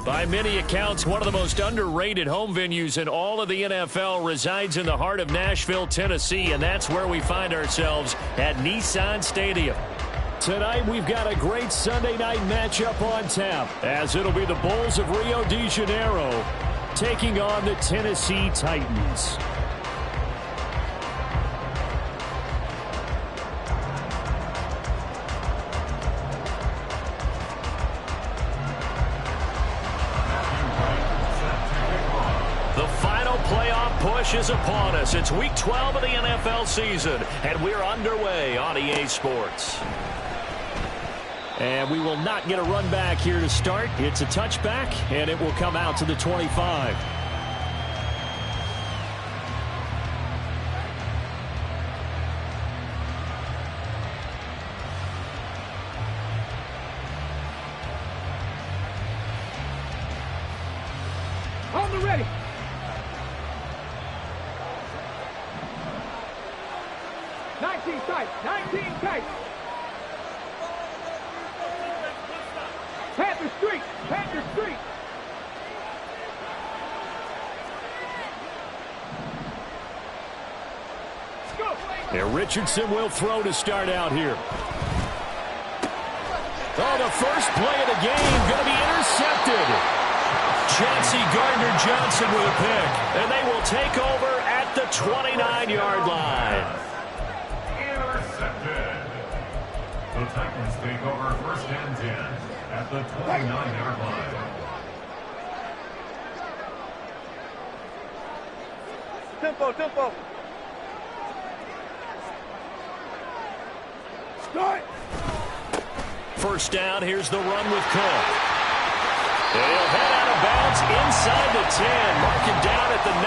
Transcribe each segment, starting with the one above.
By many accounts, one of the most underrated home venues in all of the NFL resides in the heart of Nashville, Tennessee, and that's where we find ourselves at Nissan Stadium. Tonight, we've got a great Sunday night matchup on tap, as it'll be the Bulls of Rio de Janeiro taking on the Tennessee Titans. Push is upon us. It's week 12 of the NFL season, and we're underway on EA Sports. And we will not get a run back here to start. It's a touchback, and it will come out to the 25. On the ready. 19 tight, 19 tight. Panther Street, Panther Street. Go. And Richardson will throw to start out here. Oh, the first play of the game going to be intercepted. Chauncey Gardner-Johnson with a pick, and they will take over at the 29-yard line. The Titans take over first and 10 at the 29-yard line. Tempo. Start. First down, here's the run with Cook. And he'll head out of bounds inside the 10, marking down at the 9.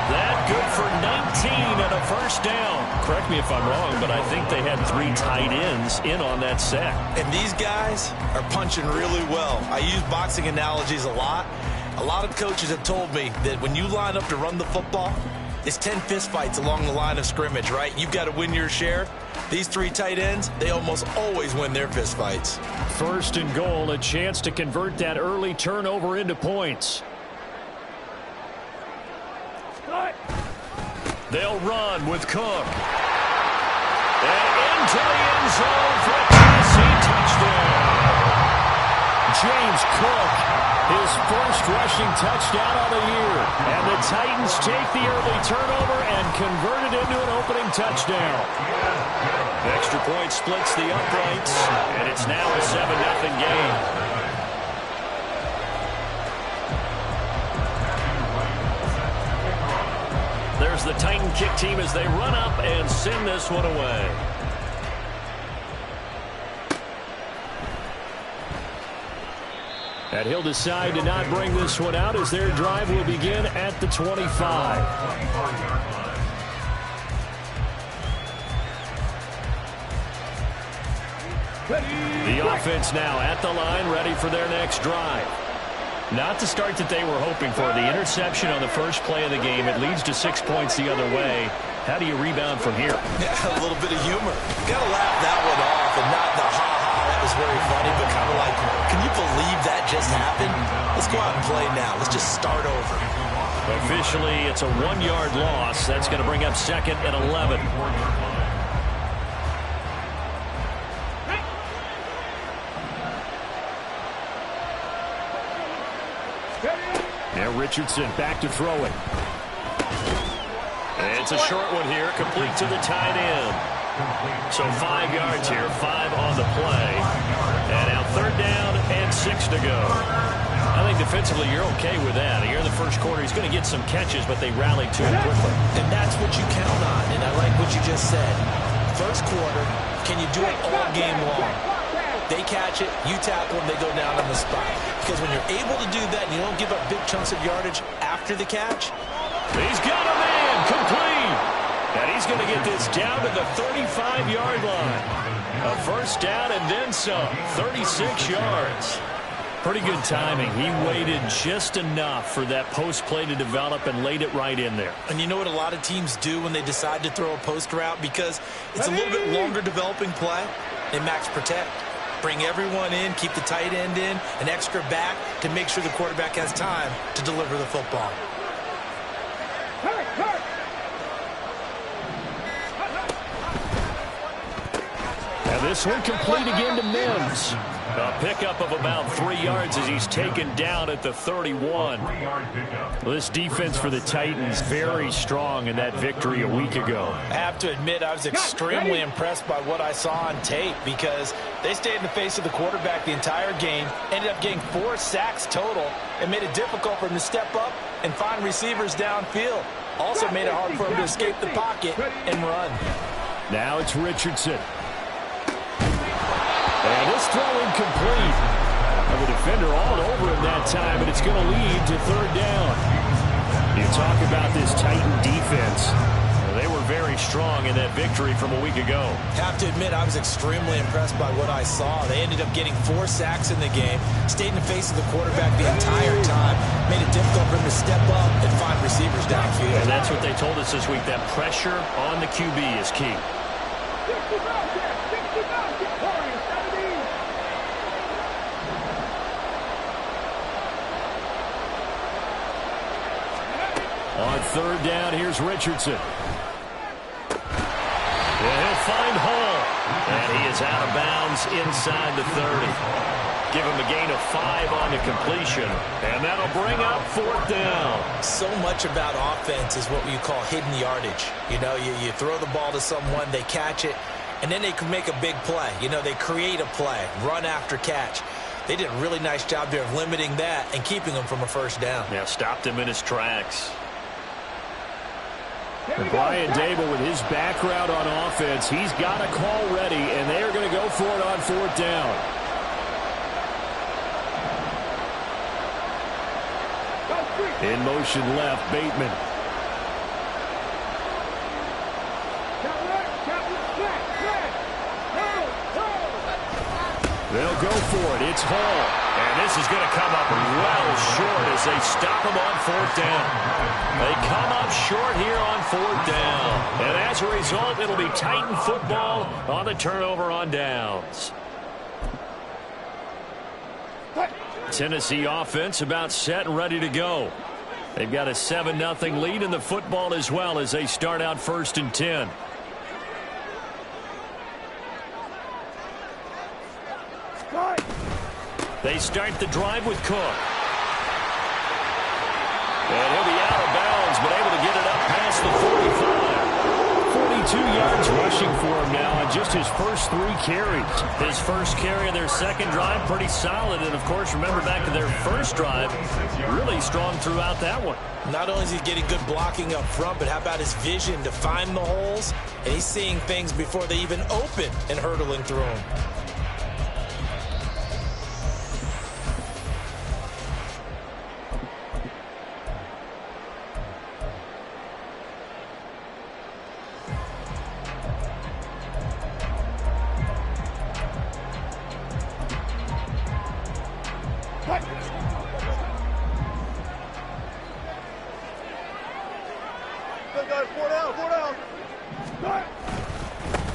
That good for 19 and a first down. Correct me if I'm wrong, but I think they had 3 tight ends in on that set. And these guys are punching really well. I use boxing analogies a lot. A lot of coaches have told me that when you line up to run the football, it's 10 fistfights along the line of scrimmage, right? You've got to win your share. These 3 tight ends, they almost always win their fistfights. First and goal, a chance to convert that early turnover into points. They'll run with Cook. And into the end zone for a Tennessee touchdown. James Cook, his first rushing touchdown of the year. And the Titans take the early turnover and convert it into an opening touchdown. Extra point splits the uprights, and it's now a 7-0 game. There's the Titan kick team as they run up and send this one away. And he'll decide to not bring this one out as their drive will begin at the 25. The offense now at the line, ready for their next drive. Not the start that they were hoping for. The interception on the first play of the game. It leads to 6 points the other way. How do you rebound from here? Yeah, a little bit of humor. Got to laugh that one off and not the ha-ha. That was very funny, but kind of like, can you believe that just happened? Let's go out and play now. Let's just start over. Officially, it's a 1-yard loss. That's going to bring up 2nd and 11. Now Richardson back to throwing. And it's a short one here, complete to the tight end. So 5 yards here, 5 on the play. And now 3rd down and 6 to go. I think defensively you're okay with that. Here in the first quarter, he's going to get some catches, but they rallied to him quickly. And that's what you count on, and I like what you just said. First quarter, can you do it all game long? They catch it, you tackle them, they go down on the spot. Because when you're able to do that and you don't give up big chunks of yardage after the catch. He's got a man, complete. And he's going to get this down to the 35-yard line. A first down and then some, 36 yards. Pretty good timing. He waited just enough for that post play to develop and laid it right in there. And you know what a lot of teams do when they decide to throw a post route? Because it's a little bit longer developing play, they max protect. Bring everyone in, keep the tight end in, an extra back to make sure the quarterback has time to deliver the football. And this one complete again to Mims. A pickup of about 3 yards as he's taken down at the 31. Well, this defense for the Titans very strong in that victory a week ago. I have to admit I was extremely impressed by what I saw on tape because they stayed in the face of the quarterback the entire game, ended up getting 4 sacks total, and made it difficult for him to step up and find receivers downfield. Also made it hard for him to escape the pocket and run. Now it's Richardson. And this throw incomplete. The defender all over him that time, and it's going to lead to 3rd down. You talk about this Titan defense. They were very strong in that victory from a week ago. Have to admit, I was extremely impressed by what I saw. They ended up getting 4 sacks in the game, stayed in the face of the quarterback the entire time, made it difficult for him to step up and find receivers downfield. And that's what they told us this week, that pressure on the QB is key. On 3rd down, here's Richardson. And he'll find Hall. And he is out of bounds inside the 30. Give him a gain of 5 on the completion. And that'll bring up 4th down. So much about offense is what you call hidden yardage. You know, you throw the ball to someone, they catch it, and then they can make a big play. You know, they create a play, run after catch. They did a really nice job there of limiting that and keeping him from a 1st down. Yeah, stopped him in his tracks. And Brian Dable, with his background on offense, he's got a call ready, and they are going to go for it on 4th down. In motion left, Bateman. They'll go for it. It's Hall. And this is going to come up well short as they stop him on 4th down. They come up short here on 4th down. And as a result, it'll be Titan football on the turnover on downs. Tennessee offense about set and ready to go. They've got a 7-0 lead in the football as well as they start out 1st and 10. They start the drive with Cook. And he'll be out of bounds, but able to get it up past the 45. 42 yards rushing for him now on just his first 3 carries. His first carry of their 2nd drive, pretty solid. And, of course, remember back to their 1st drive, really strong throughout that one. Not only is he getting good blocking up front, but how about his vision to find the holes? And he's seeing things before they even open and hurtling through them.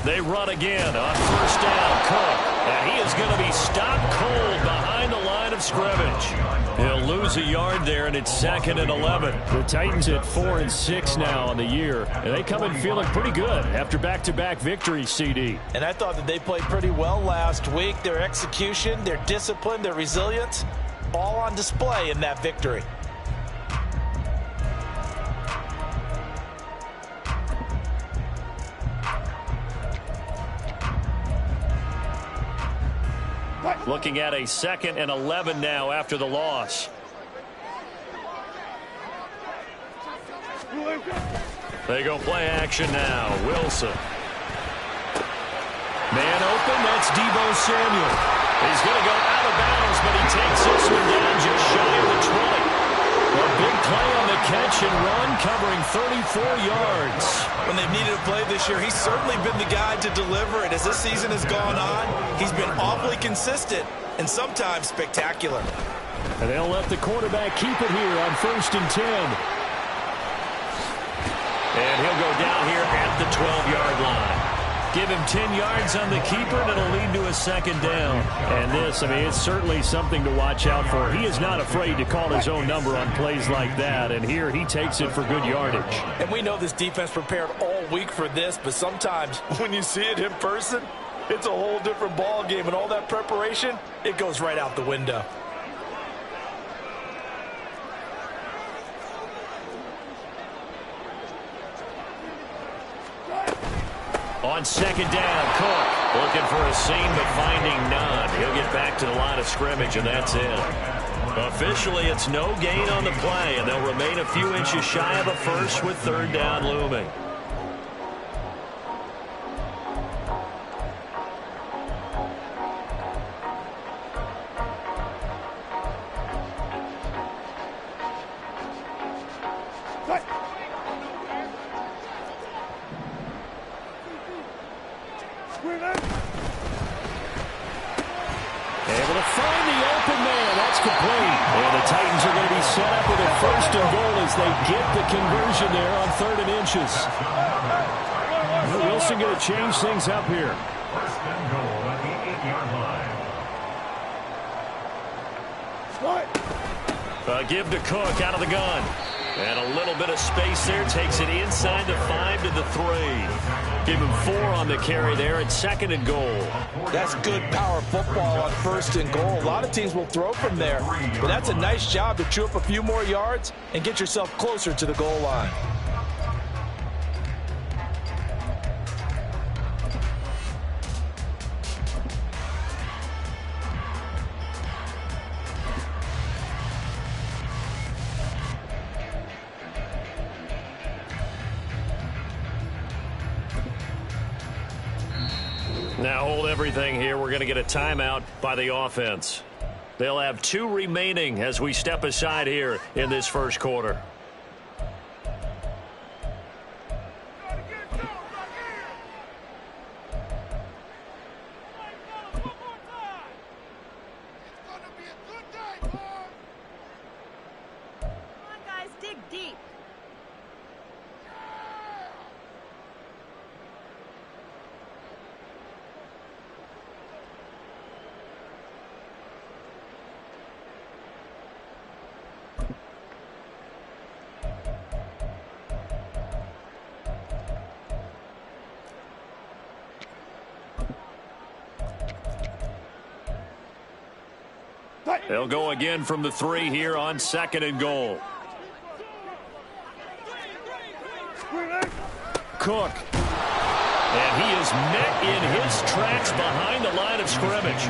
They run again on 1st down. Cook. And he is going to be stopped cold behind the line of scrimmage. He'll lose a yard there, and it's 2nd and 11. The Titans at 4 and 6 now on the year. And they come in feeling pretty good after back-to-back victories, CD. And I thought that they played pretty well last week. Their execution, their discipline, their resilience, all on display in that victory. Looking at a 2nd and 11 now after the loss. They go play action now. Wilson. Man open, that's Deebo Samuel. He's going to go out of bounds, but he takes this one down just shy of the 20. A big play on the catch and run, covering 34 yards. When they've needed a play this year, he's certainly been the guy to deliver it. As this season has gone on, he's been awfully consistent and sometimes spectacular. And they'll let the quarterback keep it here on 1st and 10. And he'll go down here at the 12-yard line. Give him 10 yards on the keeper, and it'll lead to a second down. And this, I mean, it's certainly something to watch out for. He is not afraid to call his own number on plays like that, and here he takes it for good yardage. And we know this defense prepared all week for this, but sometimes when you see it in person, it's a whole different ball game, and all that preparation, it goes right out the window. On second down, Cook looking for a seam, but finding none. He'll get back to the line of scrimmage, and that's it. Officially, it's no gain on the play, and they'll remain a few inches shy of a first with third down looming. Able to find the open man. That's complete. And the Titans are going to be set up with a first and goal as they get the conversion there on 3rd and inches. Wilson going to change things up here. First and goal at the 8-yard line. Give to Cook out of the gun. And a little bit of space there. Takes it inside the 5 to the 3. Give him 4 on the carry there at 2nd and goal. That's good power football on 1st and goal. A lot of teams will throw from there, but that's a nice job to chew up a few more yards and get yourself closer to the goal line. Now hold everything here. We're going to get a timeout by the offense. They'll have 2 remaining as we step aside here in this first quarter. They'll go again from the 3 here on 2nd and goal. Cook. And he is met in his tracks behind the line of scrimmage.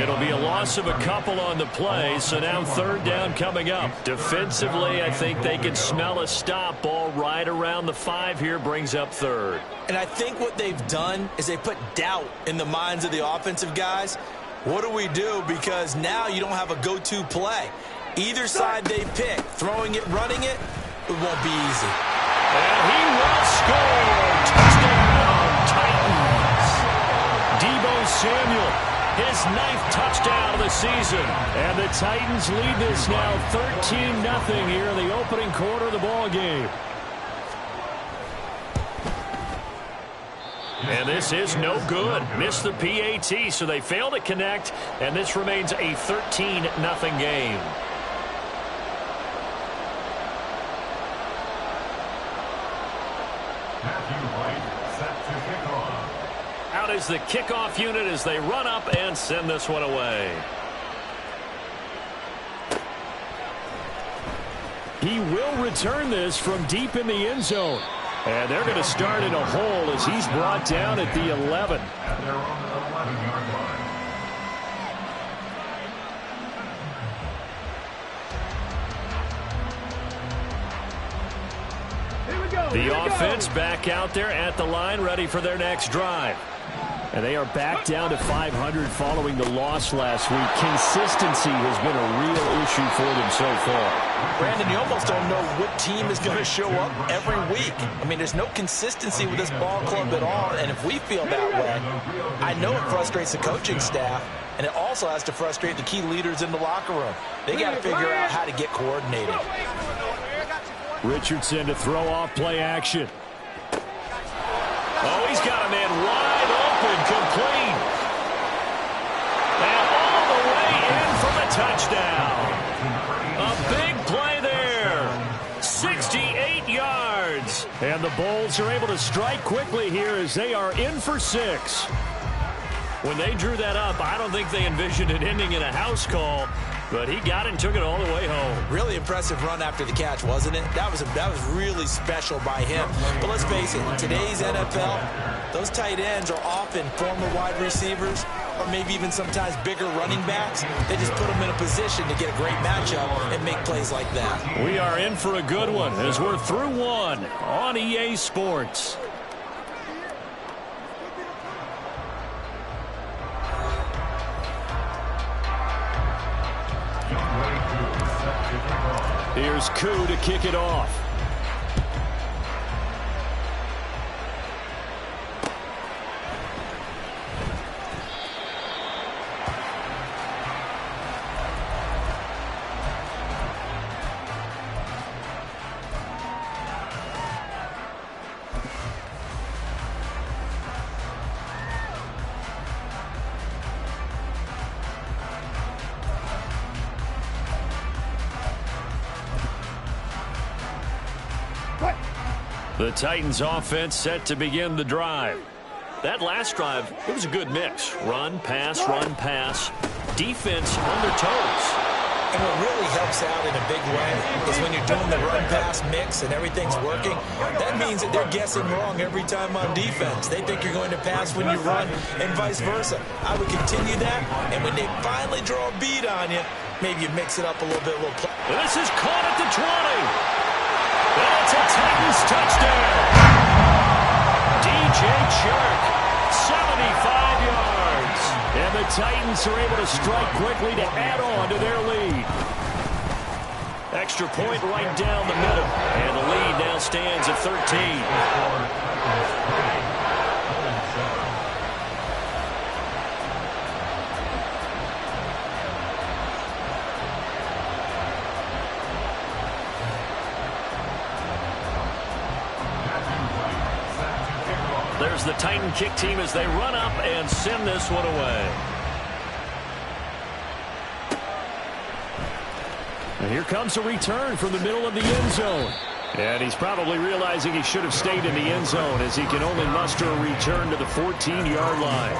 It'll be a loss of a couple on the play, so now 3rd down coming up. Defensively, I think they can smell a stop. Ball right around the 5 here brings up 3rd. And I think what they've done is they put doubt in the minds of the offensive guys. What do we do? Because now you don't have a go-to play. Either side they pick, throwing it, running it, it won't be easy. And he will score. Touchdown, Titans. Deebo Samuel, his 9th touchdown of the season. And the Titans lead this now 13-0 here in the opening quarter of the ball game. And this is no good. Missed the PAT, so they fail to connect, and this remains a 13-0 game. Out is the kickoff unit as they run up and send this one away. He will return this from deep in the end zone. And they're going to start in a hole as he's brought down at the 11. At their own 11-yard line. Here we go. The offense back out there at the line, ready for their next drive. And they are back down to 500 following the loss last week. Consistency has been a real issue for them so far. Brandon, you almost don't know what team is going to show up every week. I mean, there's no consistency with this ball club at all, and if we feel that way, I know it frustrates the coaching staff, and it also has to frustrate the key leaders in the locker room. They got to figure out how to get coordinated. Richardson to throw off play action. Oh, he's got a man wide And the Bulls are able to strike quickly here as they are in for 6. When they drew that up, I don't think they envisioned it ending in a house call, but he got it and took it all the way home. Really impressive run after the catch, wasn't it? That was really special by him. But let's face it, in today's NFL, those tight ends are often former wide receivers or maybe even sometimes bigger running backs. They just put them in a position to get a great matchup and make plays like that. We are in for a good one as we're through one on EA Sports. Here's Koo to kick it off. The Titans offense set to begin the drive. That last drive, it was a good mix. Run, pass, defense on their toes. And what really helps out in a big way is when you're doing the run-pass mix and everything's working, that means that they're guessing wrong every time on defense. They think you're going to pass when you run and vice versa. I would continue that, and when they finally draw a beat on you, maybe you mix it up a little bit. This is caught at the 20. That's a Titans touchdown. DJ Chark, 75 yards. And the Titans are able to strike quickly to add on to their lead. Extra point right down the middle. And the lead now stands at 13. There's the Titan kick team as they run up and send this one away. And here comes a return from the middle of the end zone. And he's probably realizing he should have stayed in the end zone as he can only muster a return to the 14-yard line.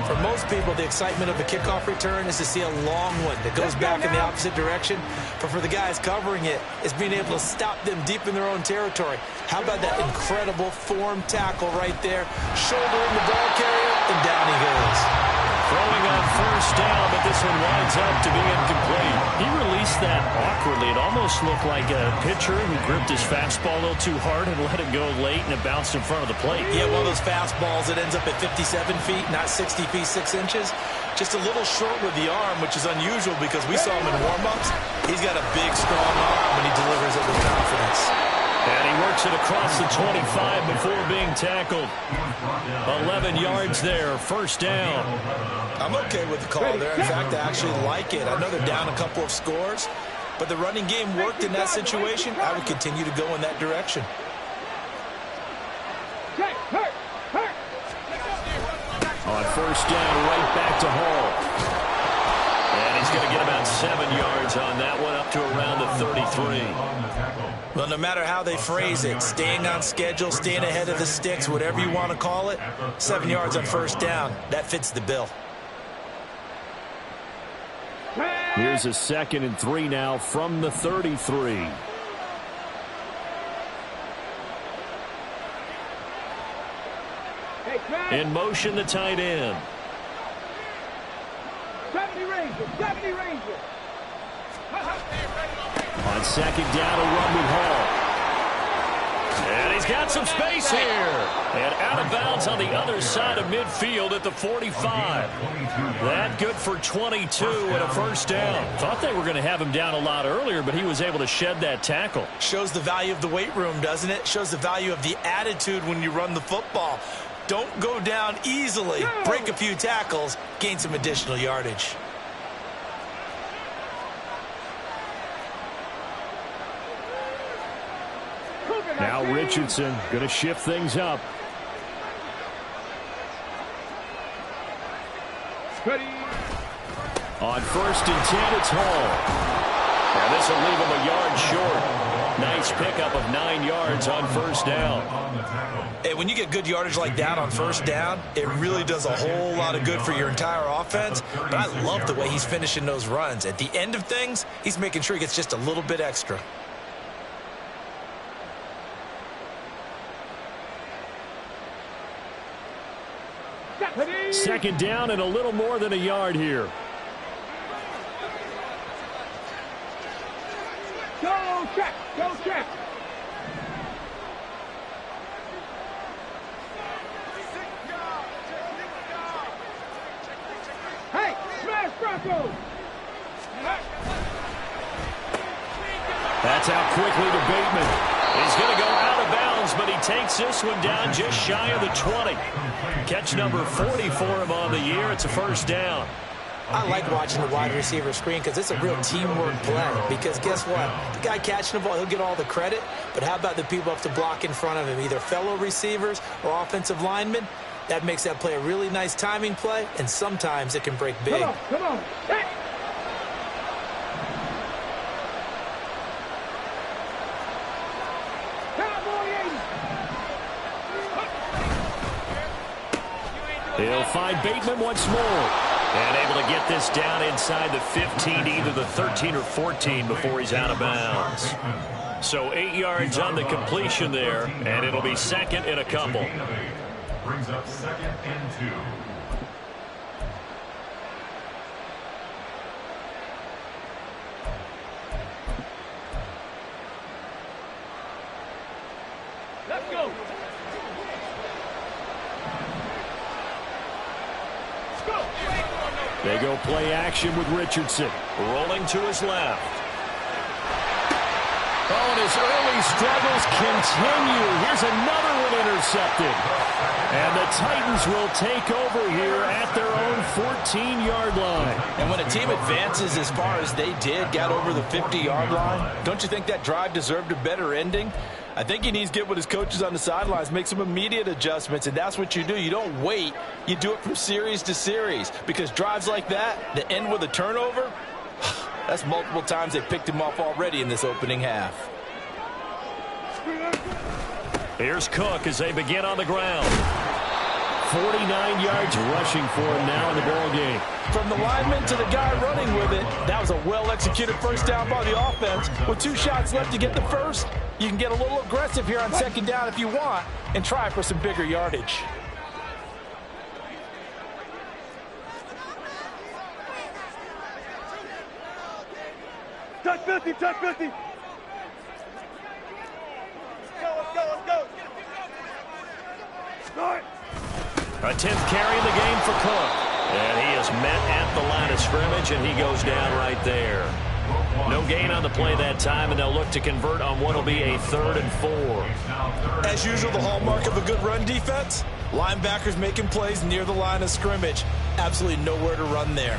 For most people, the excitement of a kickoff return is to see a long one that goes back in the opposite direction. But for the guys covering it, it's being able to stop them deep in their own territory. How about that incredible form tackle right there? Shoulder in the ball carrier, and down he goes. Throwing on first down, but this one winds up to be incomplete. He released that awkwardly. It almost looked like a pitcher who gripped his fastball a little too hard and let it go late, and it bounced in front of the plate. Yeah, one of those fastballs that ends up at 57 feet, not 60 feet, 6 inches. Just a little short with the arm, which is unusual because we saw him in warm-ups. He's got a big, strong arm when he delivers it with confidence. And he works it across the 25 before being tackled. 11 yards there, first down. I'm okay with the call there. In fact, I actually like it. I know they're down a couple of scores, but the running game worked in that situation. I would continue to go in that direction. On first down, right back to Hall. And he's going to get about 7 yards on that one, up to around the 33. Well, no matter how they phrase it, staying on schedule, staying ahead of the sticks, whatever you want to call it, 7 yards on first down, that fits the bill. Here's a 2nd and 3 now from the 33. In motion, the tight end. 70 Rangers. On second down, a run with Hall. And he's got some space here. And out of bounds on the other side of midfield at the 45. That good for 22 and a first down. Thought they were going to have him down a lot earlier, but he was able to shed that tackle. Shows the value of the weight room, doesn't it? Shows the value of the attitude when you run the football. Don't go down easily. Break a few tackles, gain some additional yardage. Now Richardson going to shift things up. On 1st and 10, it's Hall. And this will leave him a yard short. Nice pickup of 9 yards on first down. Hey, when you get good yardage like that on first down, it really does a whole lot of good for your entire offense. But I love the way he's finishing those runs. At the end of things, he's making sure he gets just a little bit extra. Second down and a little more than a yard here. Go check, go check. Hey, smash Bronco. That's out quickly to Bateman. He's going to go out of bounds, but he takes this one down just shy of the 20. Catch number 40 for him on the year. It's a first down. I like watching the wide receiver screen because it's a real teamwork play. Because guess what? The guy catching the ball, he'll get all the credit. But how about the people up to block in front of him, either fellow receivers or offensive linemen? That makes that play a really nice timing play, and sometimes it can break big. Come on. Hey. He'll find Bateman once more. And able to get this down inside the 15, either the 13 or 14 before he's out of bounds. So 8 yards on the completion there, and it'll be second and a couple. Brings up 2nd and 2. Let's go. They go play action with Richardson. Rolling to his left. Oh, and his early struggles continue. Here's another one intercepted. And the Titans will take over here at their own 14-yard line. And when a team advances as far as they did, got over the 50-yard line, don't you think that drive deserved a better ending? I think he needs to get with his coaches on the sidelines, make some immediate adjustments, and that's what you do. You don't wait. You do it from series to series, because drives like that end with a turnover, that's multiple times they picked him off already in this opening half. Here's Cook as they begin on the ground. 49 yards rushing for him now in the ball game. From the lineman to the guy running with it, that was a well-executed first down by the offense. With 2 shots left to get the first, you can get a little aggressive here on second down if you want and try for some bigger yardage. Touch 50, touch 50. Let's go. Start. A 10th carry in the game for Cook. And he is met at the line of scrimmage, and he goes down right there. No gain on the play that time, and they'll look to convert on what will be a 3rd and 4. As usual, the hallmark of a good run defense, linebackers making plays near the line of scrimmage. Absolutely nowhere to run there.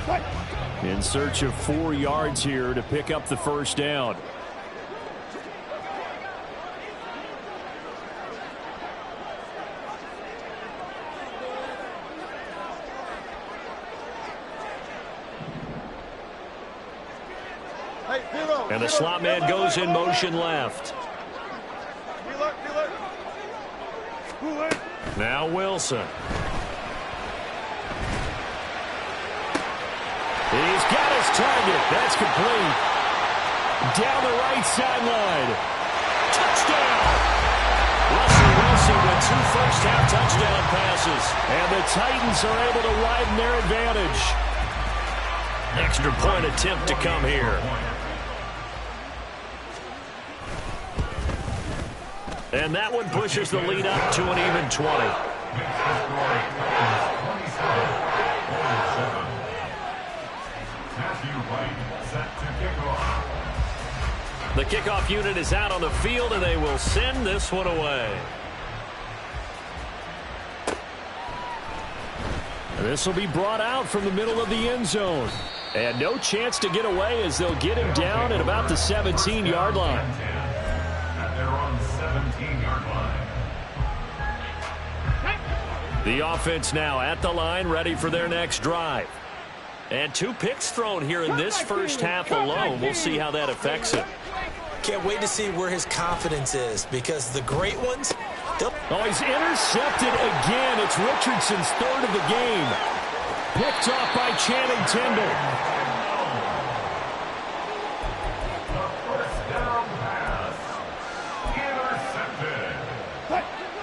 In search of 4 yards here to pick up the first down. And the slot man goes in motion left. Now Wilson. He's got his target. That's complete. Down the right sideline. Touchdown! Russell Wilson with 2 first-half touchdown passes. And the Titans are able to widen their advantage. Extra point attempt to come here. And that one pushes the lead up to an even 20. The kickoff unit is out on the field, and they will send this one away. This will be brought out from the middle of the end zone. And no chance to get away as they'll get him down at about the 17-yard line. At their own 17-yard line. The offense now at the line, ready for their next drive. And 2 picks thrown here in this first half alone. We'll see how that affects it. can't wait to see where his confidence is, because the great ones, oh, he's intercepted again. It's Richardson's third of the game. Picked off by Channing Tindall.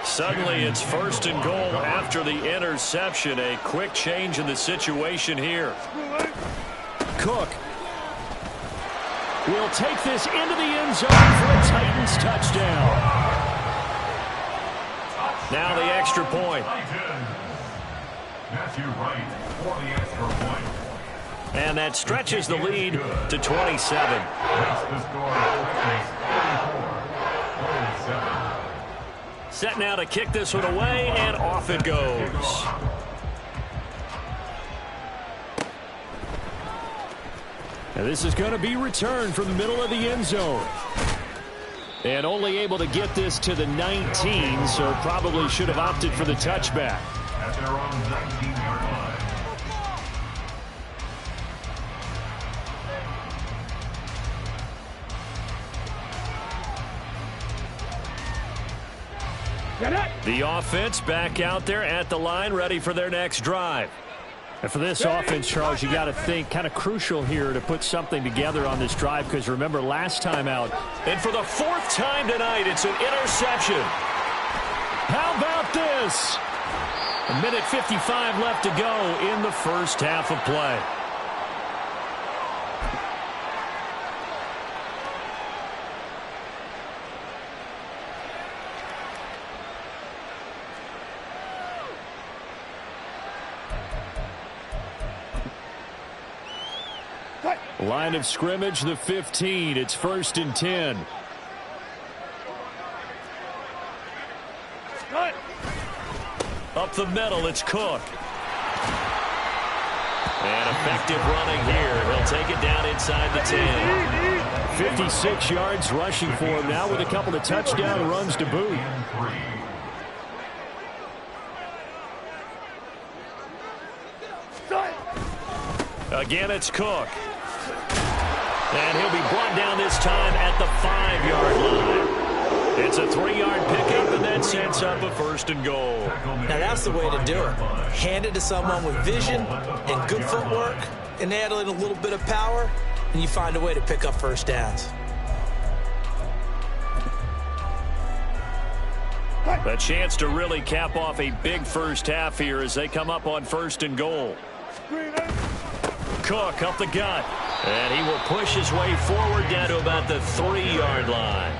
Suddenly it's first and goal after the interception. A quick change in the situation here. Cook will take this into the end zone for a Titans touchdown. Now the extra point. Matthew Wright for the extra point. And that stretches the lead to 27. That's the score. Titans 34-27. Set now to kick this one away, and off it goes. And this is going to be returned from the middle of the end zone. And only able to get this to the 19, so probably should have opted for the touchback. At their own 19-yard line. The offense back out there at the line, ready for their next drive. And for this offense, Charles, you got to think kind of crucial here to put something together on this drive, because remember last time out. And for the fourth time tonight, it's an interception. How about this? A minute 55 left to go in the first half of play. Line of scrimmage, the 15. It's 1st and 10. Up the middle, it's Cook. And effective running here. He'll take it down inside the 10. 56 yards rushing for him now with a couple of touchdown runs to boot. Again, it's Cook. And he'll be brought down this time at the 5-yard line. It's a 3-yard pickup, and that sets up a 1st and goal. Now that's the way to do it. Hand it to someone with vision and good footwork, and add in a little bit of power, and you find a way to pick up first downs. A chance to really cap off a big first half here as they come up on 1st and goal. Cook up the gut. And he will push his way forward down to about the 3-yard line.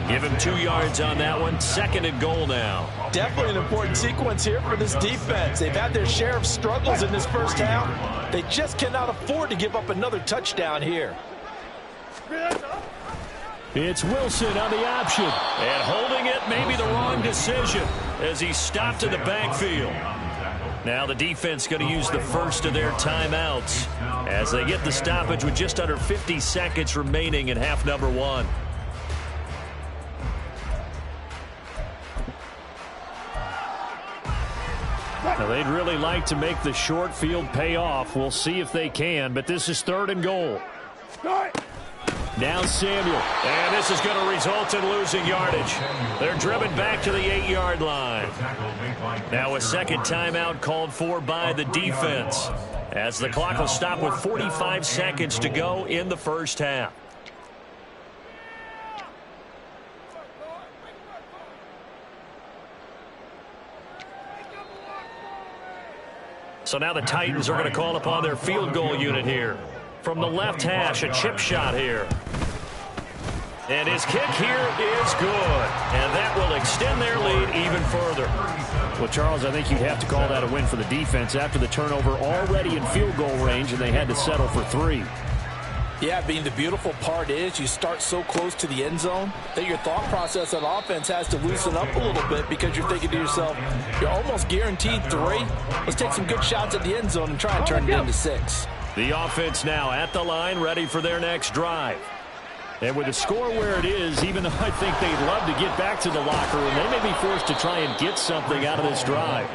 Give him 2 yards on that one. 2nd and goal now. Definitely an important sequence here for this defense. They've had their share of struggles in this first half. They just cannot afford to give up another touchdown here. It's Wilson on the option. And holding it may be the wrong decision as he stopped in the backfield. Now the defense going to use the first of their timeouts as they get the stoppage with just under 50 seconds remaining in half number 1. Now they'd really like to make the short field pay off. We'll see if they can, but this is 3rd and goal. Now Samuel. And this is going to result in losing yardage. They're driven back to the 8-yard line. Now a second timeout called for by the defense as the clock will stop with 45 seconds to go in the first half. So now the Titans are going to call upon their field goal unit here. From the left hash, a chip shot here. And his kick here is good. And that will extend their lead even further. Well, Charles, I think you'd have to call that a win for the defense after the turnover already in field goal range, and they had to settle for 3. Yeah, Bean, the beautiful part is you start so close to the end zone that your thought process on offense has to loosen up a little bit because you're thinking to yourself, you're almost guaranteed 3. Let's take some good shots at the end zone and try and turn it into 6. The offense now at the line, ready for their next drive. And with the score where it is, even though I think they'd love to get back to the locker room, they may be forced to try and get something out of this drive.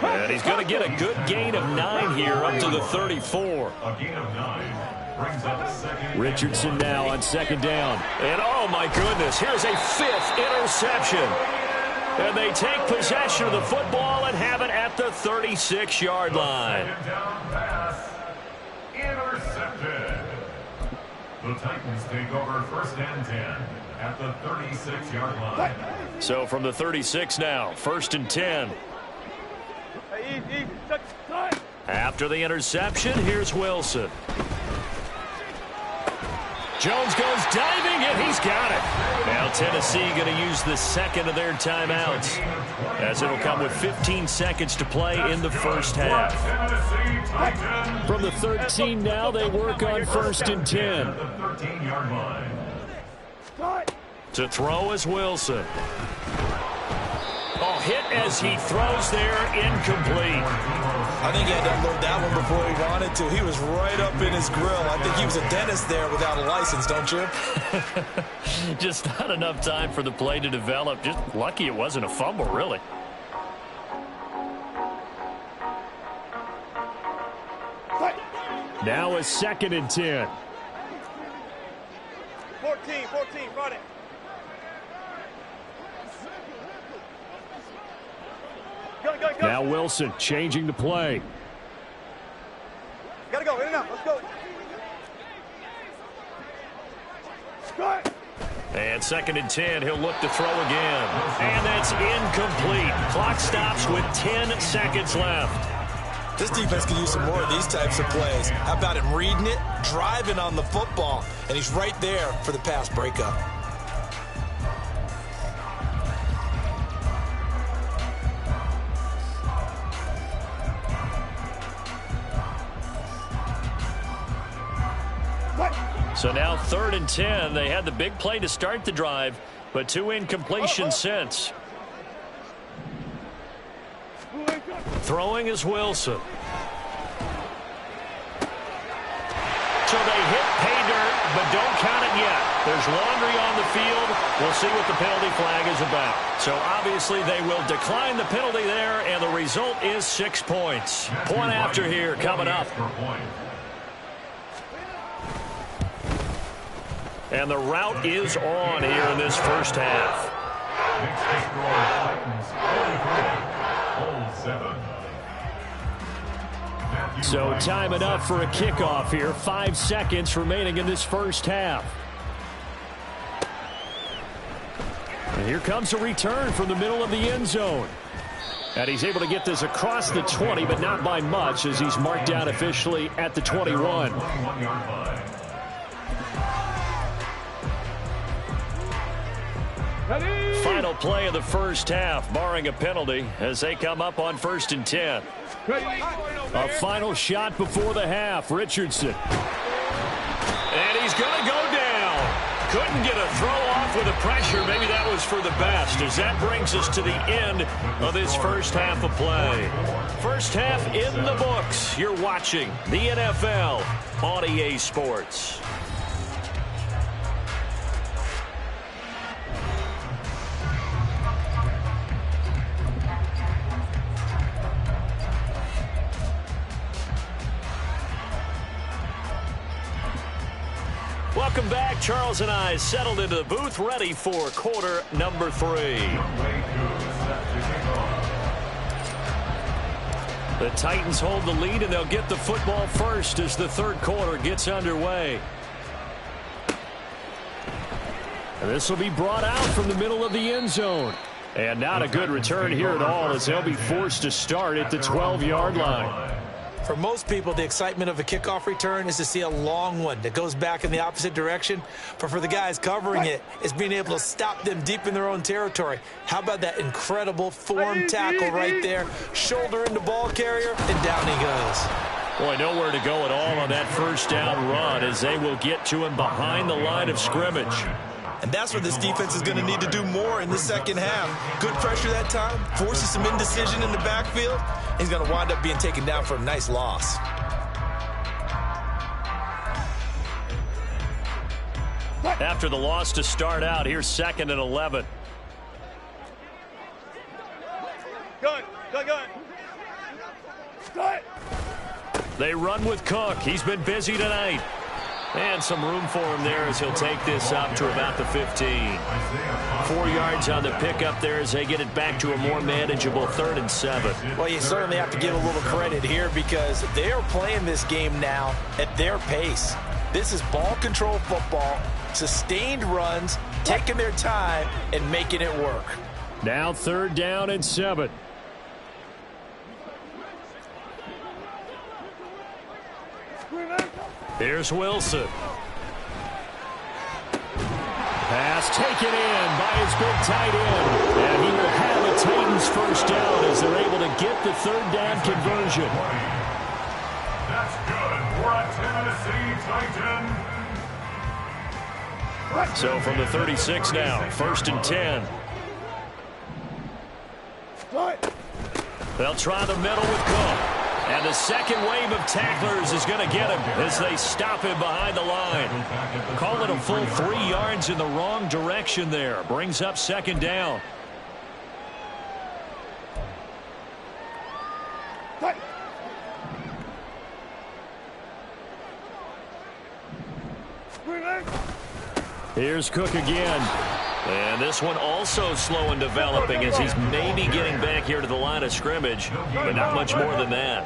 And he's going to get a good gain of 9 here up to the 34. A gain of 9. brings up second. Richardson now on second down. And oh my goodness, here's a 5th interception. And they take possession of the football and have it at the 36-yard line. Second down pass. Intercepted. The Titans take over 1st and 10 at the 36-yard line. So from the 36 now, 1st and 10. Hey, easy. Touch. After the interception, here's Wilson. Jones goes diving, and he's got it. Now Tennessee going to use the second of their timeouts, as it'll come with 15 seconds to play in the first half. From the 13 now, they work on 1st and 10. The 13-yard line. To throw is Wilson. Oh, hit as he throws there, incomplete. I think he had to unload that one before he wanted to. He was right up in his grill. I think he was a dentist there without a license, don't you? Just not enough time for the play to develop. Just lucky it wasn't a fumble, really. Now a 2nd and 10. 14, run it. Go. Now Wilson changing the play. Gotta go, in and out, let's go. And 2nd and 10, he'll look to throw again. And that's incomplete. Clock stops with 10 seconds left. This defense can use some more of these types of plays. How about him reading it, driving on the football, and he's right there for the pass breakup. So now 3rd and 10. They had the big play to start the drive, but 2 incompletions since. Throwing is Wilson. So they hit pay dirt, but don't count it yet. There's laundry on the field. We'll see what the penalty flag is about. So obviously they will decline the penalty there, and the result is 6 points. Point after here coming up. And the route is on here in this first half. So time enough for a kickoff here. 5 seconds remaining in this first half. And here comes a return from the middle of the end zone. And he's able to get this across the 20, but not by much, as he's marked down officially at the 21. Final play of the first half, barring a penalty, as they come up on 1st and 10. A final shot before the half, Richardson. And he's going to go down. Couldn't get a throw off with the pressure. Maybe that was for the best, as that brings us to the end of this first half of play. First half in the books. You're watching the NFL on EA Sports. Welcome back. Charles and I settled into the booth, ready for quarter number 3. The Titans hold the lead, and they'll get the football first as the third quarter gets underway. And this will be brought out from the middle of the end zone. And not a good return here at all, as they'll be forced to start at the 12-yard line. For most people, the excitement of a kickoff return is to see a long one that goes back in the opposite direction. But for the guys covering it, it's being able to stop them deep in their own territory. How about that incredible form tackle right there? Shoulder into ball carrier, and down he goes. Boy, nowhere to go at all on that first down run, as they will get to him behind the line of scrimmage. And that's where this defense is going to need to do more in the second half. Good pressure that time, forces some indecision in the backfield. He's going to wind up being taken down for a nice loss. After the loss to start out, here's 2nd and 11. Gun. They run with Cook. He's been busy tonight. And some room for him there as he'll take this up to about the 15. 4 yards on the pickup there as they get it back to a more manageable 3rd and 7. Well, you certainly have to give a little credit here because they are playing this game now at their pace. This is ball control football, sustained runs, taking their time, and making it work. Now 3rd down and 7. Here's Wilson. Pass taken in by his big tight end. And he will have the Titans first down as they're able to get the 3rd down conversion. That's good for a Tennessee Titan. So from the 36 now, 1st and 10. They'll try the middle with Cook. And the second wave of tacklers is going to get him as they stop him behind the line. Call it a full 3 yards in the wrong direction there. Brings up 2nd down. Here's Cook again. And this one also slow in developing as he's maybe getting back here to the line of scrimmage, but not much more than that.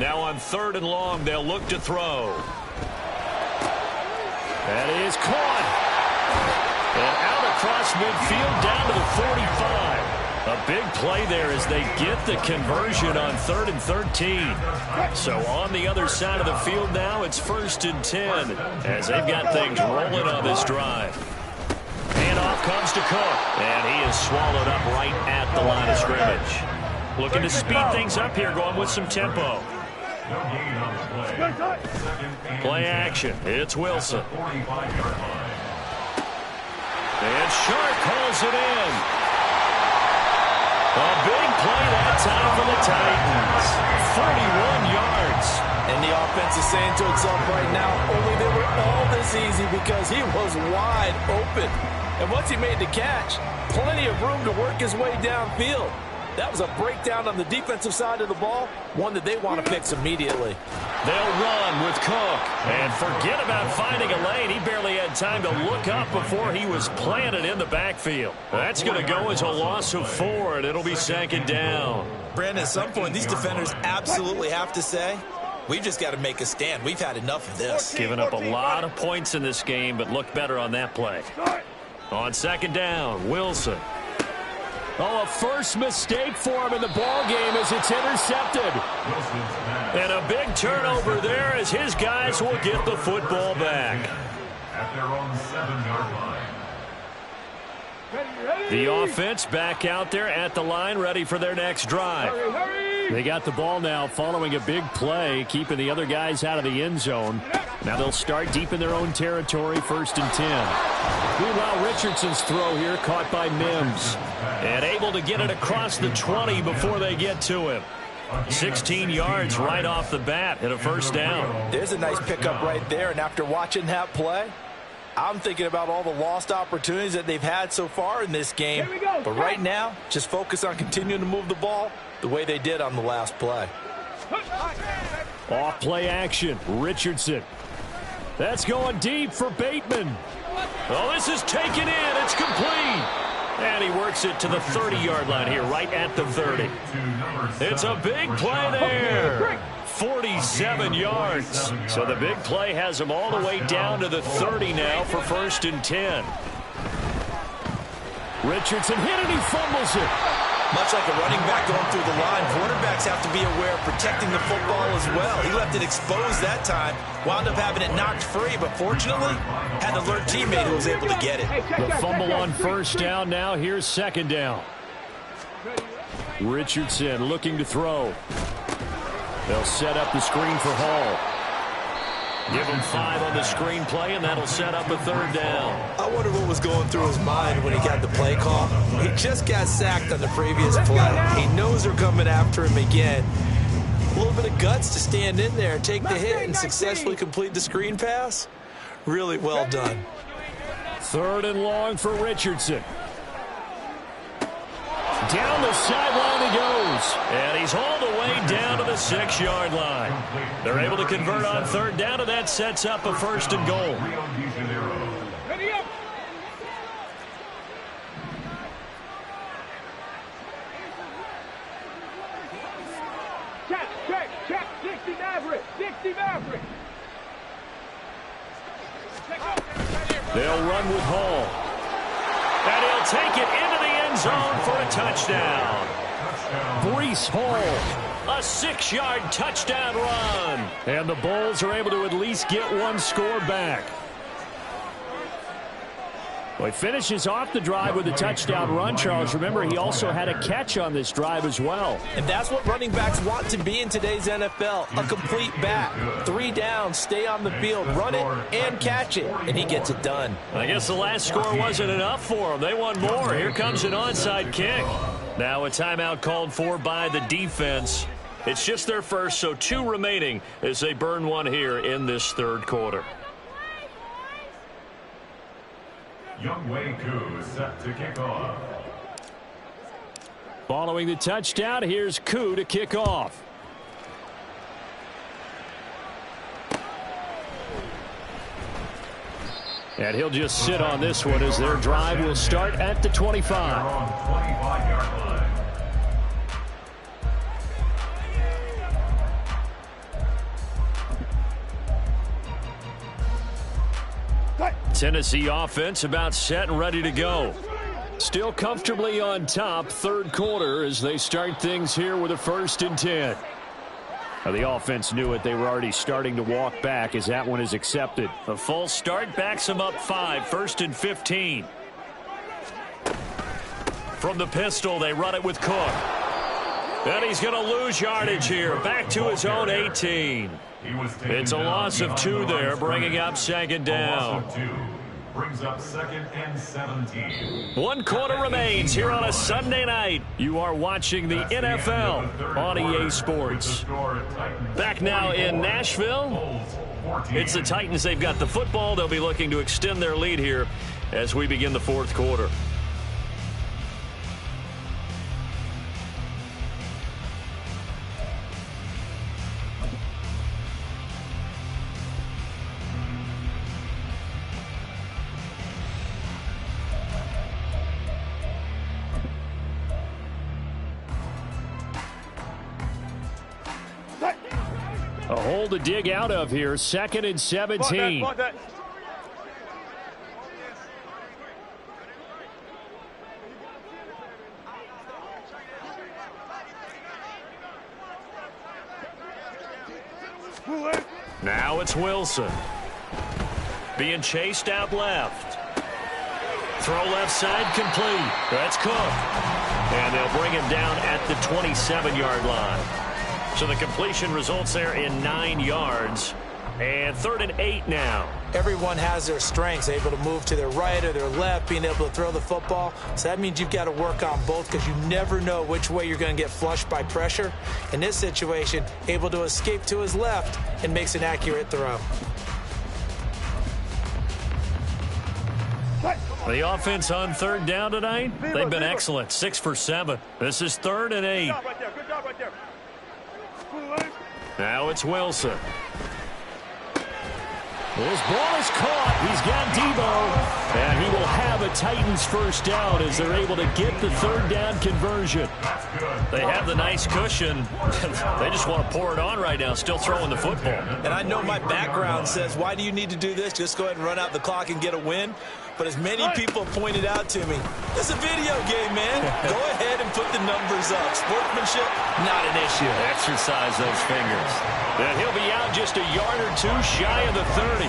Now on 3rd and long, they'll look to throw. That is caught. And out across midfield down to the 45. A big play there as they get the conversion on 3rd and 13. So on the other side of the field now, it's 1st and 10 as they've got things rolling on this drive. And off comes to Cook. And he is swallowed up right at the line of scrimmage. Looking to speed things up here, going with some tempo. Play action. It's Wilson. And Sharp calls it in. A big play that time for the Titans. 41 yards. And the offense is saying to itself right now, only they were all this easy because he was wide open. And once he made the catch, plenty of room to work his way downfield. That was a breakdown on the defensive side of the ball, one that they want to fix immediately. They'll run with Cook. And forget about finding a lane. He barely had time to look up before he was planted in the backfield. That's going to go as a loss of 4, and it'll be 2nd down. Brandon, at some point, these defenders absolutely have to say, we've just got to make a stand. We've had enough of this. Giving up a lot of points in this game, but looked better on that play. On 2nd down, Wilson. Oh, a first mistake for him in the ball game as it's intercepted. And a big turnover there as his guys will get the football back. At their own 7-yard line. The offense back out there at the line, ready for their next drive. They got the ball now following a big play, keeping the other guys out of the end zone. Now they'll start deep in their own territory, 1st and 10. Meanwhile, Richardson's throw here caught by Mims. And able to get it across the 20 before they get to him. 16 yards right off the bat and a 1st down. There's a nice pickup right there, and after watching that play, I'm thinking about all the lost opportunities that they've had so far in this game. But right now, just focus on continuing to move the ball the way they did on the last play. Off play action, Richardson. That's going deep for Bateman. Oh, this is taken in. It's complete. And he works it to the 30-yard line here, right at the 30. It's a big play there. 47 yards. So the big play has him all the way down to the 30 now for 1st and 10. Richardson hit and he fumbles it. Much like a running back going through the line, quarterbacks have to be aware of protecting the football as well. He left it exposed that time, wound up having it knocked free, but fortunately, had an alert teammate who was able to get it. The fumble on 1st down now. Here's 2nd down. Richardson looking to throw. They'll set up the screen for Hall. Give him 5 on the screen play, and that'll set up a 3rd down. I wonder what was going through his mind when he got the play call. He just got sacked on the previous play. He knows they're coming after him again. A little bit of guts to stand in there, take the hit, and successfully complete the screen pass. Really well done. 3rd and long for Richardson. Down the sideline he goes. And he's hauled away down to the 6-yard line. They're able to convert on third down, and that sets up a first and goal. Ready up. Check. 60 Maverick. 60 Maverick. They'll run with Hall. And he'll take it into the end zone for a touchdown. Breece Hall, a 6-yard touchdown run. And the Bulls are able to at least get one score back. Well, he finishes off the drive with a touchdown run, Charles. Remember, he also had a catch on this drive as well. And that's what running backs want to be in today's NFL, a complete back. 3 downs, stay on the field, run it, and catch it, and he gets it done. I guess the last score wasn't enough for them. They want more. Here comes an onside kick. Now a timeout called for by the defense. It's just their first, so 2 remaining as they burn one here in this third quarter. Youngwei Koo is set to kick off. Following the touchdown, here's Koo to kick off. And he'll just sit on this one as their drive will start at the 25. They're on the 25-yard line. Tennessee offense about set and ready to go. Still comfortably on top, third quarter as they start things here with a 1st and 10. Now, the offense knew it. They were already starting to walk back as that one is accepted. A false start backs them up 5, 1st and 15. From the pistol, they run it with Cook. And he's going to lose yardage here. Back to his own 18. It's a loss of 2 there, bringing up 2nd down. Brings up 2nd and 17. 1 quarter remains here on a Sunday night. You are watching the NFL on EA Sports. Back now in Nashville. It's the Titans. They've got the football. They'll be looking to extend their lead here as we begin the 4th quarter. A hole to dig out of here. 2nd and 17. Now it's Wilson. Being chased out left. Throw left side complete. That's Cook. And they'll bring him down at the 27-yard line. So the completion results there in 9 yards. And 3rd and 8 now. Everyone has their strengths, able to move to their right or their left, being able to throw the football. So that means you've got to work on both because you never know which way you're going to get flushed by pressure. In this situation, able to escape to his left and makes an accurate throw. The offense on 3rd down tonight, they've been excellent. 6 for 7. This is 3rd and 8. Good job right there. Now it's Wilson. This ball is caught. He's got Debo. And he will have a Titans first down as they're able to get the 3rd down conversion. They have the nice cushion. They just want to pour it on right now, still throwing the football. And I know my background says, why do you need to do this? Just go ahead and run out the clock and get a win. But as many people pointed out to me, it's a video game, man. Go ahead and put the numbers up. Sportsmanship, not an issue. Exercise those fingers. And he'll be out just a yard or 2 shy of the 30.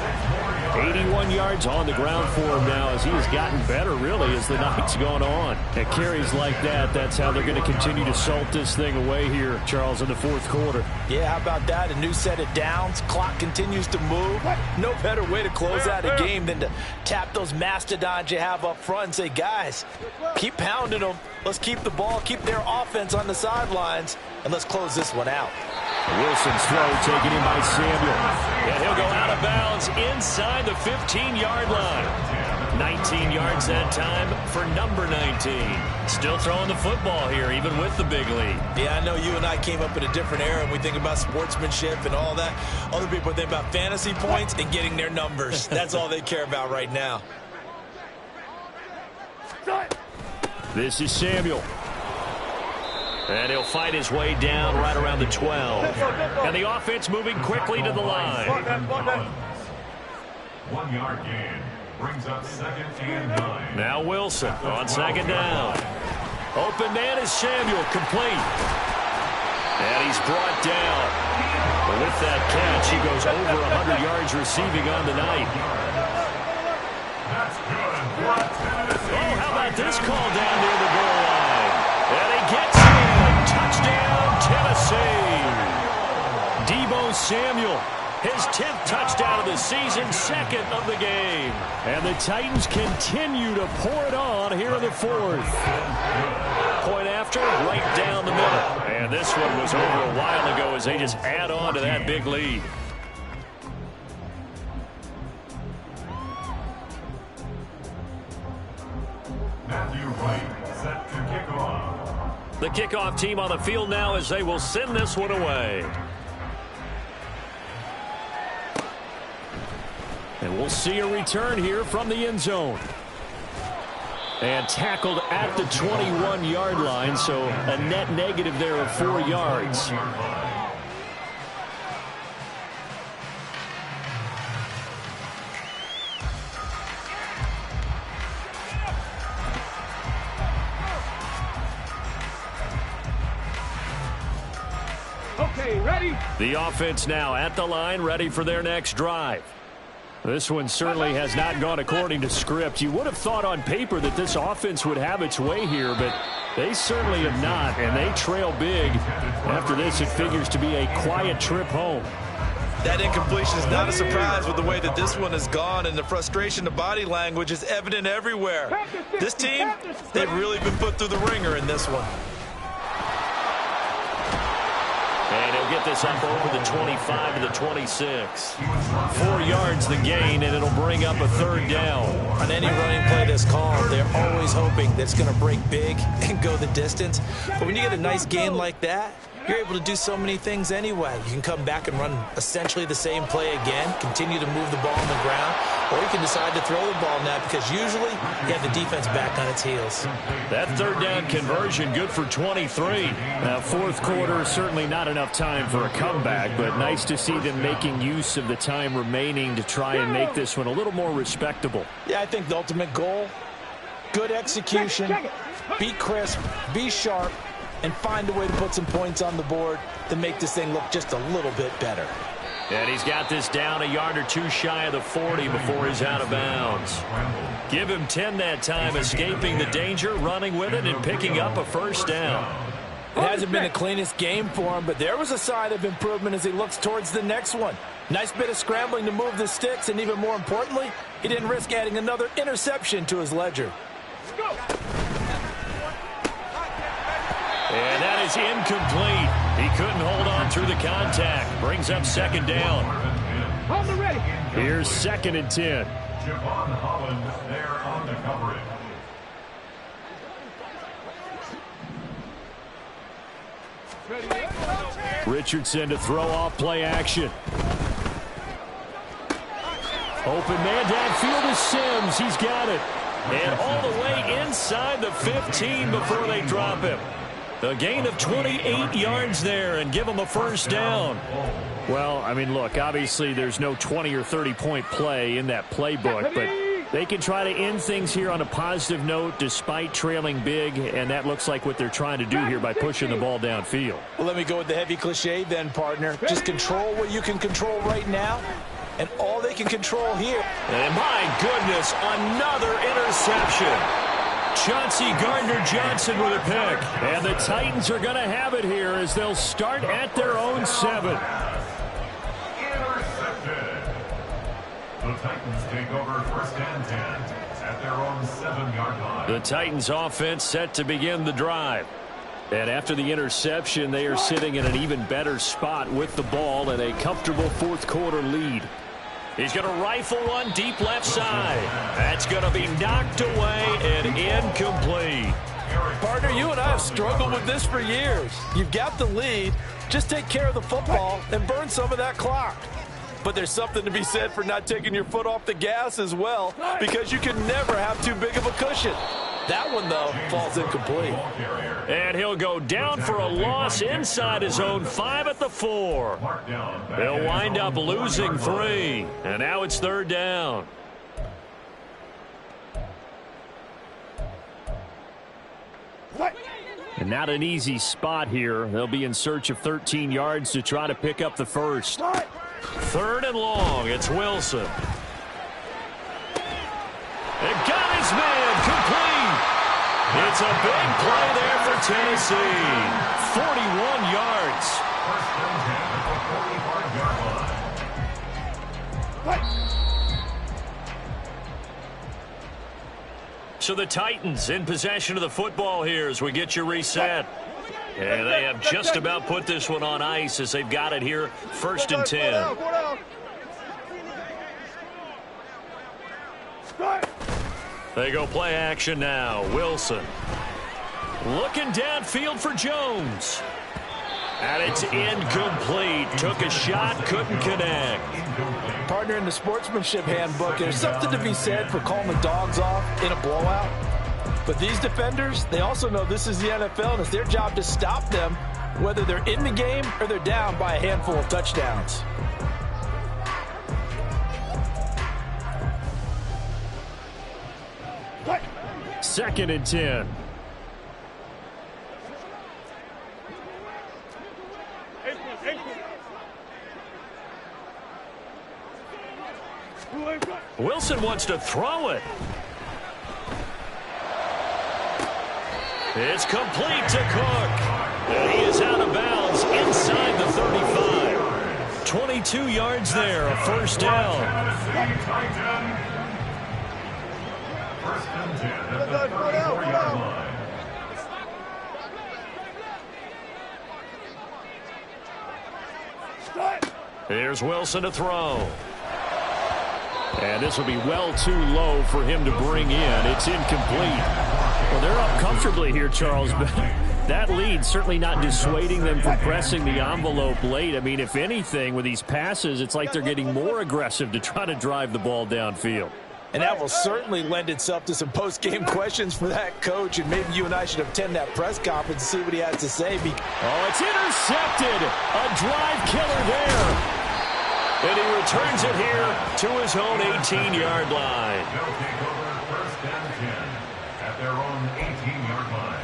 81 yards on the ground for him now as he has gotten better, really, as the night's gone on. At carries like that, that's how they're going to continue to salt this thing away here, Charles, in the 4th quarter. Yeah, how about that? A new set of downs. Clock continues to move. No better way to close out a game than to tap those mastodons you have up front and say, guys, keep pounding them. Let's keep the ball, keep their offense on the sidelines, and let's close this one out. Wilson's throw taken in by Samuel. And he'll go out of bounds inside the 15-yard line. 19 yards that time for number 19. Still throwing the football here, even with the big lead. Yeah, I know you and I came up in a different era, and we think about sportsmanship and all that. Other people think about fantasy points and getting their numbers. That's all they care about right now. This is Samuel. And he'll fight his way down right around the 12. And the offense moving quickly to the line. 1 yard gain brings up 2nd and 9. Now Wilson on 2nd down. Open man is Samuel, complete. And he's brought down. But with that catch, he goes over 100 yards receiving on the night. That's good. Oh, how about this call down near the goal line? And he gets it. Touchdown, Tennessee. Deebo Samuel, his 10th touchdown of the season, 2nd of the game. And the Titans continue to pour it on here in the 4th. Point after, right down the middle. And this one was over a while ago as they just add on to that big lead. Matthew Wright set to kick off. The kickoff team on the field now as they will send this one away. And we'll see a return here from the end zone. And tackled at the 21-yard line, so a net negative there of 4 yards. Okay, ready? The offense now at the line, ready for their next drive. This one certainly has not gone according to script. You would have thought on paper that this offense would have its way here, but they certainly have not, and they trail big. After this, it figures to be a quiet trip home. That incompletion is not a surprise with the way that this one has gone, and the frustration, the body language is evident everywhere. This team, they've really been put through the ringer in this one. And he'll get this up over the 25 to the 26. 4 yards the gain, and it'll bring up a 3rd down. On any running play that's called, they're always hoping that it's going to break big and go the distance. But when you get a nice gain like that, you're able to do so many things anyway. You can come back and run essentially the same play again, continue to move the ball on the ground, or you can decide to throw the ball now because usually you have the defense back on its heels. That 3rd down conversion good for 23. Now, 4th quarter, certainly not enough time for a comeback, but nice to see them making use of the time remaining to try and make this one a little more respectable. Yeah, I think the ultimate goal, good execution, be crisp, be sharp, and find a way to put some points on the board to make this thing look just a little bit better. And he's got this down a yard or two shy of the 40 before he's out of bounds. Give him 10 that time, escaping the danger, running with it, and picking up a 1st down. It hasn't been the cleanest game for him, but there was a sign of improvement as he looks towards the next one. Nice bit of scrambling to move the sticks, and even more importantly, he didn't risk adding another interception to his ledger. Go! And that is incomplete. He couldn't hold on through the contact. Brings up 2nd down. Hold the ready. Here's 2nd and 10. Javon Holland there on the coverage. Richardson to throw off play action. Open man downfield is Sims. He's got it. And all the way inside the 15 before they drop him. A gain of 28 yards there and give him a 1st down. Well, I mean, look, obviously there's no 20 or 30-point play in that playbook, but they can try to end things here on a positive note despite trailing big, and that looks like what they're trying to do here by pushing the ball downfield. Well, let me go with the heavy cliche then, partner. Just control what you can control right now, and all they can control here. And my goodness, another interception. Chauncey Gardner-Johnson with a pick. And the Titans are going to have it here as they'll start at their own 7. Intercepted. The Titans take over 1st and 10 at their own 7-yard line. The Titans offense set to begin the drive. And after the interception, they are sitting in an even better spot with the ball and a comfortable fourth quarter lead. He's going to rifle one deep left side. That's going to be knocked away and incomplete. Partner, you and I have struggled with this for years. You've got the lead. Just take care of the football and burn some of that clock. But there's something to be said for not taking your foot off the gas as well, because you can never have too big of a cushion. That one, though, falls incomplete. And he'll go down for a loss inside his own 5 at the 4. They'll wind up losing 3. And now it's 3rd down. And not an easy spot here. They'll be in search of 13 yards to try to pick up the first. 3rd and long. It's Wilson. It got his man complete. It's a big play there for Tennessee. 41 yards. So the Titans in possession of the football here as we get you reset. And they have just about put this one on ice as they've got it here. 1st and 10. They go play action now. Wilson looking downfield for Jones. And it's incomplete. Took a shot, couldn't connect. Partner, in the sportsmanship handbook, there's something to be said for calling the dogs off in a blowout. But these defenders, they also know this is the NFL, and it's their job to stop them, whether they're in the game or they're down by a handful of touchdowns. Second and 10. Wilson wants to throw it. It's complete to Cook. And he is out of bounds inside the 35. 22 yards there, a 1st down. First and 10 at the 34-yard line. Here's Wilson to throw. And this will be well too low for him to bring in. It's incomplete. Well, they're up comfortably here, Charles, but that lead certainly not dissuading them from pressing the envelope late. I mean, if anything, with these passes, it's like they're getting more aggressive to try to drive the ball downfield. And that will certainly lend itself to some post-game questions for that coach, and maybe you and I should attend that press conference and see what he has to say. Oh, it's intercepted. A drive killer there. And he returns it here to his own 18-yard line. They'll take over 1st and 10 at their own 18-yard line.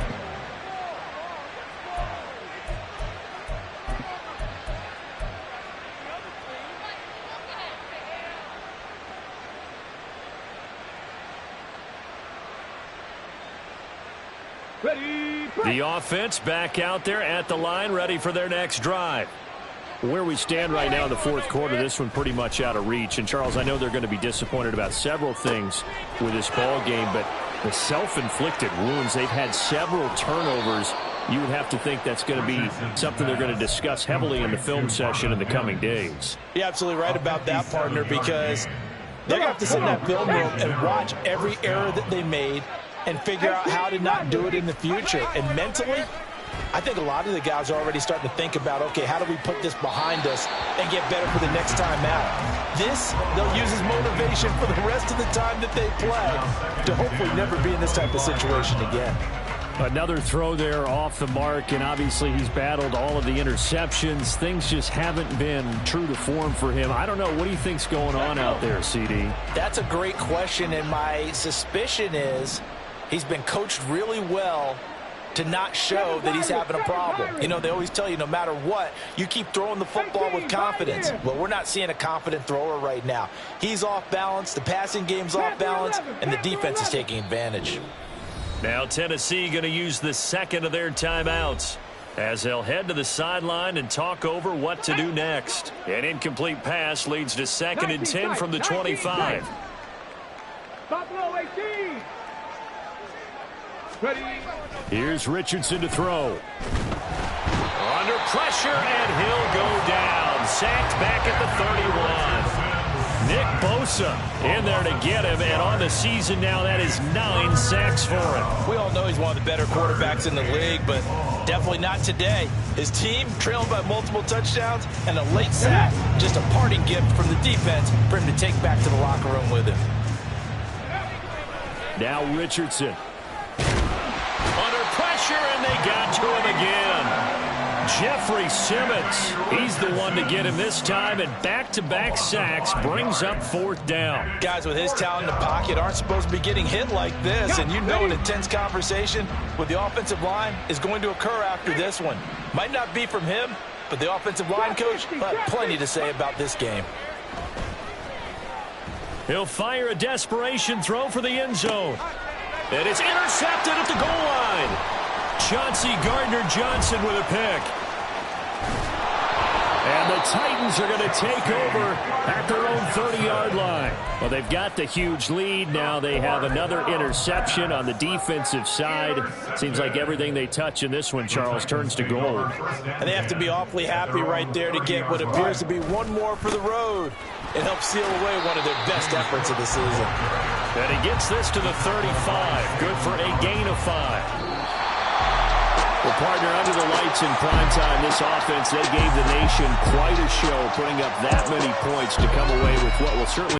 Ready. The offense back out there at the line, ready for their next drive. Where we stand right now in the 4th quarter, this one pretty much out of reach. And, Charles, I know they're going to be disappointed about several things with this ball game, but the self-inflicted wounds, they've had several turnovers. You would have to think that's going to be something they're going to discuss heavily in the film session in the coming days. You're absolutely right about that, partner, because they're going to have to sit in that film room and watch every error that they made and figure out how to not do it in the future. And mentally, I think a lot of the guys are already starting to think about, okay, how do we put this behind us and get better for the next time out? This, they'll use as motivation for the rest of the time that they play to hopefully never be in this type of situation again. Another throw there off the mark, and obviously he's battled all of the interceptions. Things just haven't been true to form for him. I don't know. What do you think's going on out there, CD? That's a great question, and my suspicion is he's been coached really well to not show that he's having a problem. You know, they always tell you no matter what, you keep throwing the football with confidence. Well, we're not seeing a confident thrower right now. He's off balance, the passing game's off balance, and the defense is taking advantage. Now Tennessee going to use the second of their timeouts as they'll head to the sideline and talk over what to do next. An incomplete pass leads to 2nd and 10 from the 25. Buffalo 18. Ready. Here's Richardson to throw. Under pressure, and he'll go down. Sacked back at the 31. Nick Bosa in there to get him, and on the season now, that is 9 sacks for him. We all know he's one of the better quarterbacks in the league, but definitely not today. His team trailed by multiple touchdowns, and a late sack, just a parting gift from the defense for him to take back to the locker room with him. Now Richardson. Under pressure, and they got to him again. Jeffrey Simmons, he's the one to get him this time, and back-to-back sacks brings up 4th down. Guys with his talent in the pocket aren't supposed to be getting hit like this, and you know an intense conversation with the offensive line is going to occur after this one. Might not be from him, but the offensive line coach had plenty to say about this game. He'll fire a desperation throw for the end zone. And it's intercepted at the goal line. Chauncey Gardner-Johnson with a pick. And the Titans are going to take over at their own 30-yard line. Well, they've got the huge lead. Now they have another interception on the defensive side. Seems like everything they touch in this one, Charles, turns to gold. And they have to be awfully happy right there to get what appears to be one more for the road. It helps seal away one of their best efforts of the season. And he gets this to the 35. Good for a gain of 5. Well, partner, under the lights in prime time, this offense, they gave the nation quite a show, putting up that many points to come away with what will certainly